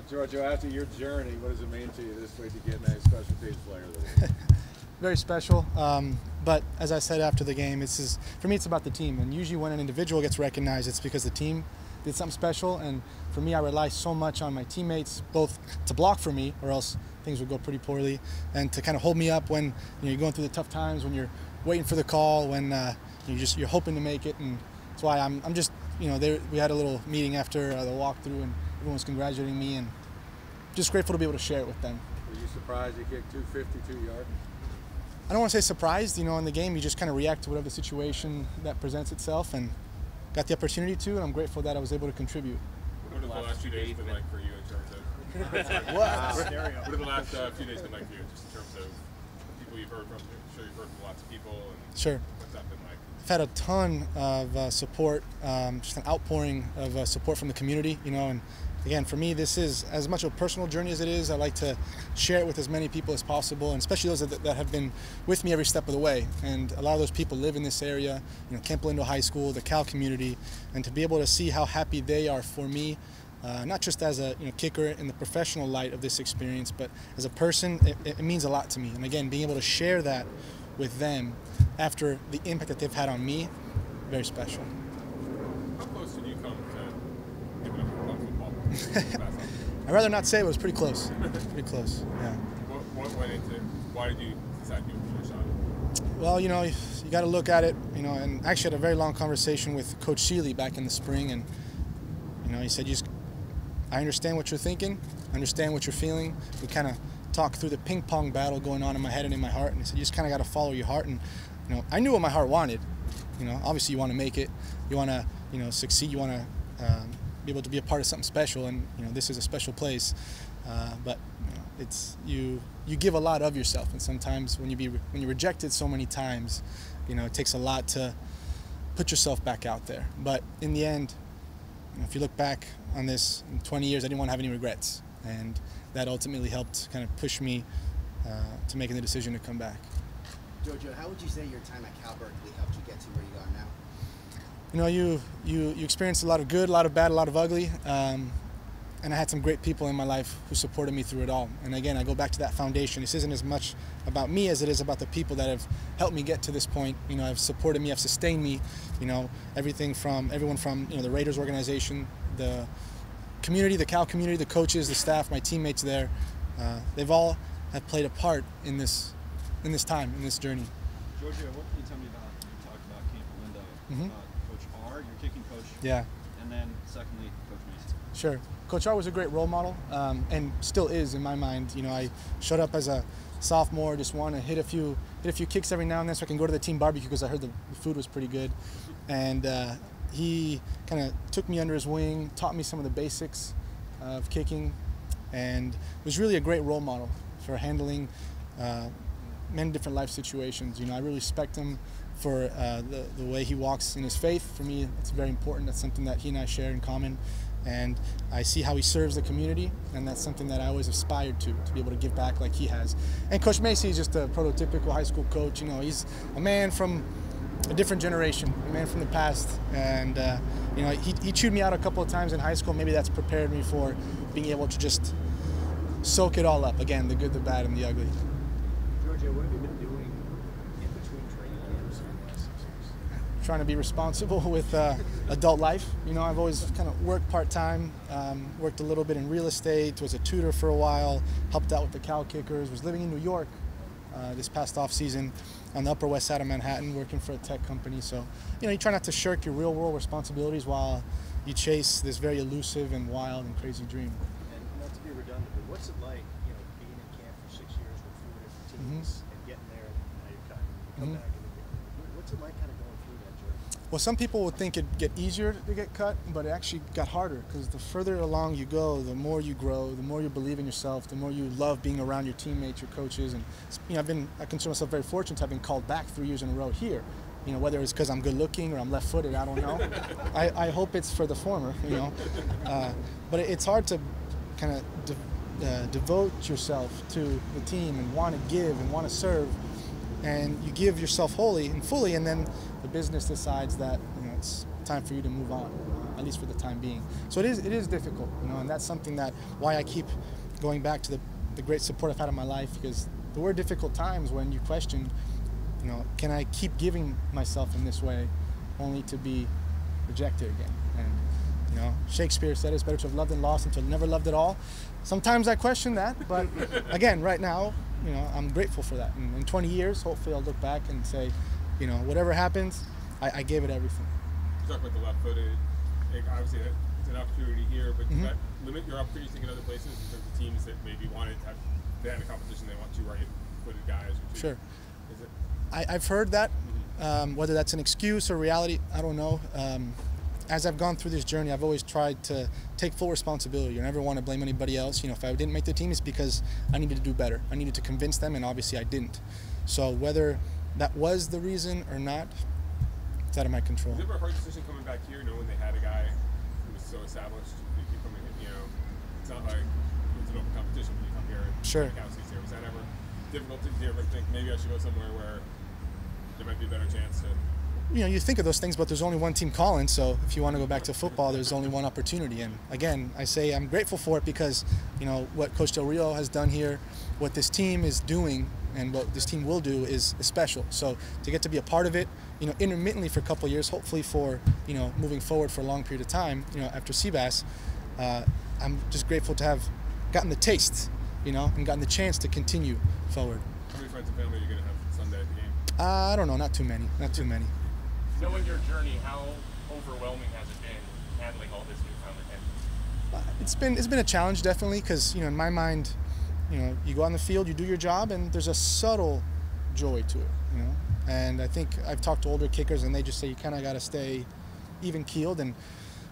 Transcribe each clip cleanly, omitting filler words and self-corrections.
Giorgio, after your journey, what does it mean to you this week to get named Special Teams Player of the Week? Very special, but as I said after the game, for me it's about the team, and usually when an individual gets recognized, it's because the team did something special. And for me, I rely so much on my teammates, both to block for me, or else things would go pretty poorly, and to kind of hold me up when you're going through the tough times, when you're waiting for the call, when you're hoping to make it. And that's why I'm just we had a little meeting after the walkthrough, and everyone was congratulating me, and just grateful to be able to share it with them. Were you surprised you kicked 252 yards? I don't want to say surprised. In the game you just kind of react to whatever situation that presents itself, and got the opportunity to, and I'm grateful that I was able to contribute. What have the last few days been like for you in terms of what have the last few days been like for you, just in terms of people you've heard from? I'm sure you've heard from lots of people. And sure. What's that been like? I've had a ton of support, just an outpouring of support from the community, and again, for me, this is as much a personal journey as it is. I like to share it with as many people as possible, and especially those that have been with me every step of the way. And a lot of those people live in this area, Camp Lindo High School, the Cal community, and to be able to see how happy they are for me, not just as a kicker in the professional light of this experience, but as a person, it means a lot to me. And again, being able to share that with them after the impact that they've had on me, very special. How close did you come to giving up on football? I'd rather not say, but it was pretty close. Pretty close, yeah. What went into, why did you decide to give it a shot? Well, you got to look at it, and I actually had a very long conversation with Coach Seeley back in the spring, and, he said, I understand what you're thinking, I understand what you're feeling. We kind of talked through the ping pong battle going on in my head and in my heart, and he said, you just kind of got to follow your heart. And, I knew what my heart wanted. Obviously you want to make it, you want to, succeed, you want to be able to be a part of something special, and this is a special place. But it's you give a lot of yourself, and sometimes when you're rejected so many times, it takes a lot to put yourself back out there. But in the end, if you look back on this in 20 years, I didn't want to have any regrets, and that ultimately helped kind of push me to making the decision to come back. Giorgio, how would you say your time at Cal Berkeley helped you get to where you are now? You experienced a lot of good, a lot of bad, a lot of ugly, and I had some great people in my life who supported me through it all. And again, I go back to that foundation. This isn't as much about me as it is about the people that have helped me get to this point. Have supported me, have sustained me. Everyone from the Raiders organization, the community, the Cal community, the coaches, the staff, my teammates there. They've all have played a part in this time, in this journey. Giorgio, what can you tell me about, you talked about Camp Lindo, Coach R, your kicking coach, yeah, and then secondly, Coach Mason. Sure. Coach R was a great role model, and still is in my mind. I showed up as a sophomore, just want to hit a few kicks every now and then so I can go to the team barbecue because I heard the food was pretty good. And he kind of took me under his wing, taught me some of the basics of kicking, and was really a great role model for handling many different life situations. I really respect him for the way he walks in his faith. For me, it's very important. That's something that he and I share in common. And I see how he serves the community, and that's something that I always aspired to be able to give back like he has. And Coach Macy is just a prototypical high school coach. He's a man from a different generation, a man from the past. And he chewed me out a couple of times in high school. Maybe that's prepared me for being able to just soak it all up. Again, the good, the bad, and the ugly. Giorgio, what have you been doing in between training camps and the last 6 years? Trying to be responsible with adult life. I've always kind of worked part-time, worked a little bit in real estate, was a tutor for a while, helped out with the Cal Kickers, was living in New York this past off-season on the Upper West Side of Manhattan, working for a tech company. So, you try not to shirk your real-world responsibilities while you chase this very elusive and wild and crazy dream. And not to be redundant, but what's it like, being in camp for 6 years with 4 different teams and getting there, and now you come back, and what's it like kind of going through that journey? Well, some people would think it'd get easier to get cut, but it actually got harder, because the further along you go, the more you grow, the more you believe in yourself, the more you love being around your teammates, your coaches. And I consider myself very fortunate to have been called back 3 years in a row here. Whether it's because I'm good looking or I'm left footed, I don't know. I hope it's for the former, but it's hard to kind of devote yourself to the team and want to give and want to serve, and you give yourself wholly and fully, and then the business decides that it's time for you to move on. at least for the time being. So it is difficult, you know, and that's something that why I keep going back to the great support I've had in my life, because there were difficult times when you question, you know, can I keep giving myself in this way only to be rejected again? And you know, Shakespeare said it's better to have loved and lost than to have never loved at all. Sometimes I question that, but again, right now, you know, I'm grateful for that. And in 20 years, hopefully I'll look back and say, you know, whatever happens, I gave it everything. You talk about the left-footed. Obviously, it's an opportunity here, but does that limit your opportunities in other places in terms of teams that maybe wanted to have, they had a competition, they want two right-footed guys? Or two? Sure. Is it? I've heard that. Whether that's an excuse or reality, I don't know. As I've gone through this journey, I've always tried to take full responsibility. I never want to blame anybody else. You know, if I didn't make the team, it's because I needed to do better. I needed to convince them, and obviously I didn't. So whether that was the reason or not, it's out of my control. Was it ever a hard decision coming back here, knowing they had a guy who was so established? You keep coming, you know, it's not like it's an open competition when you come here and Sure. there. Was that ever difficult to ever think maybe I should go somewhere where there might be a better chance to? You know, you think of those things, but there's only one team calling, so if you want to go back to football, there's only one opportunity. And again, I say I'm grateful for it because, you know, what Coach Del Rio has done here, what this team is doing, and what this team will do is special. So to get to be a part of it, you know, intermittently for a couple of years, hopefully for, you know, moving forward for a long period of time, you know, after Seabass, I'm just grateful to have gotten the taste, you know, and gotten the chance to continue forward. How many friends and family are you going to have Sunday at the game? I don't know, not too many, not too many. Knowing your journey, how overwhelming has it been handling all this newfound attention? It's been a challenge, definitely, because, you know, in my mind, you know, you go on the field, you do your job, and there's a subtle joy to it, you know. And I think I've talked to older kickers, and they just say you kind of got to stay even keeled. And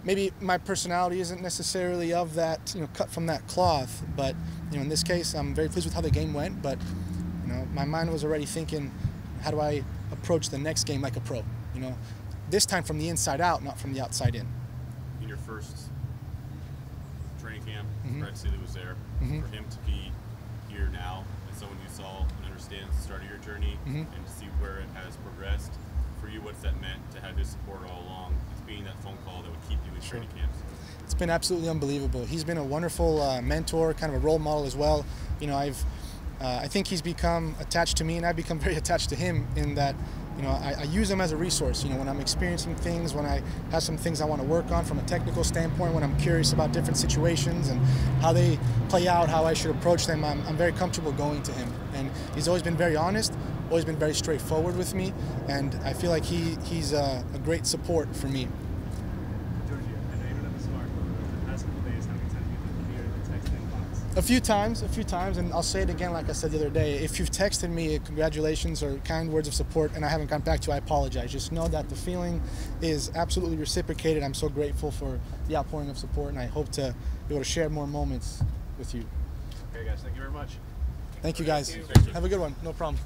maybe my personality isn't necessarily of that, you know, cut from that cloth. But you know, in this case, I'm very pleased with how the game went. But you know, my mind was already thinking, how do I approach the next game like a pro? You know, this time from the inside out, not from the outside in. In your first training camp, Brett Seeley was there. For him to be here now, as someone you saw and understands the start of your journey, and to see where it has progressed, for you, what's that meant to have his support all along? It's being that phone call that would keep you in training camps. It's been absolutely unbelievable. He's been a wonderful mentor, kind of a role model as well. You know, I think he's become attached to me, and I've become very attached to him in that, you know, I use him as a resource. You know, when I'm experiencing things, when I have some things I want to work on from a technical standpoint, when I'm curious about different situations and how they play out, how I should approach them, I'm very comfortable going to him. And he's always been very honest, always been very straightforward with me, and I feel like he's a great support for me. Giorgio, I know you don't have a smartphone, but the past couple days, how many times have you been here in the text inbox? A few times, and I'll say it again like I said the other day. If you've texted me congratulations or kind words of support and I haven't gotten back to you, I apologize. Just know that the feeling is absolutely reciprocated. I'm so grateful for the outpouring of support, and I hope to be able to share more moments with you. Okay, guys, thank you very much. Thank you, guys. Have a good one. No problem.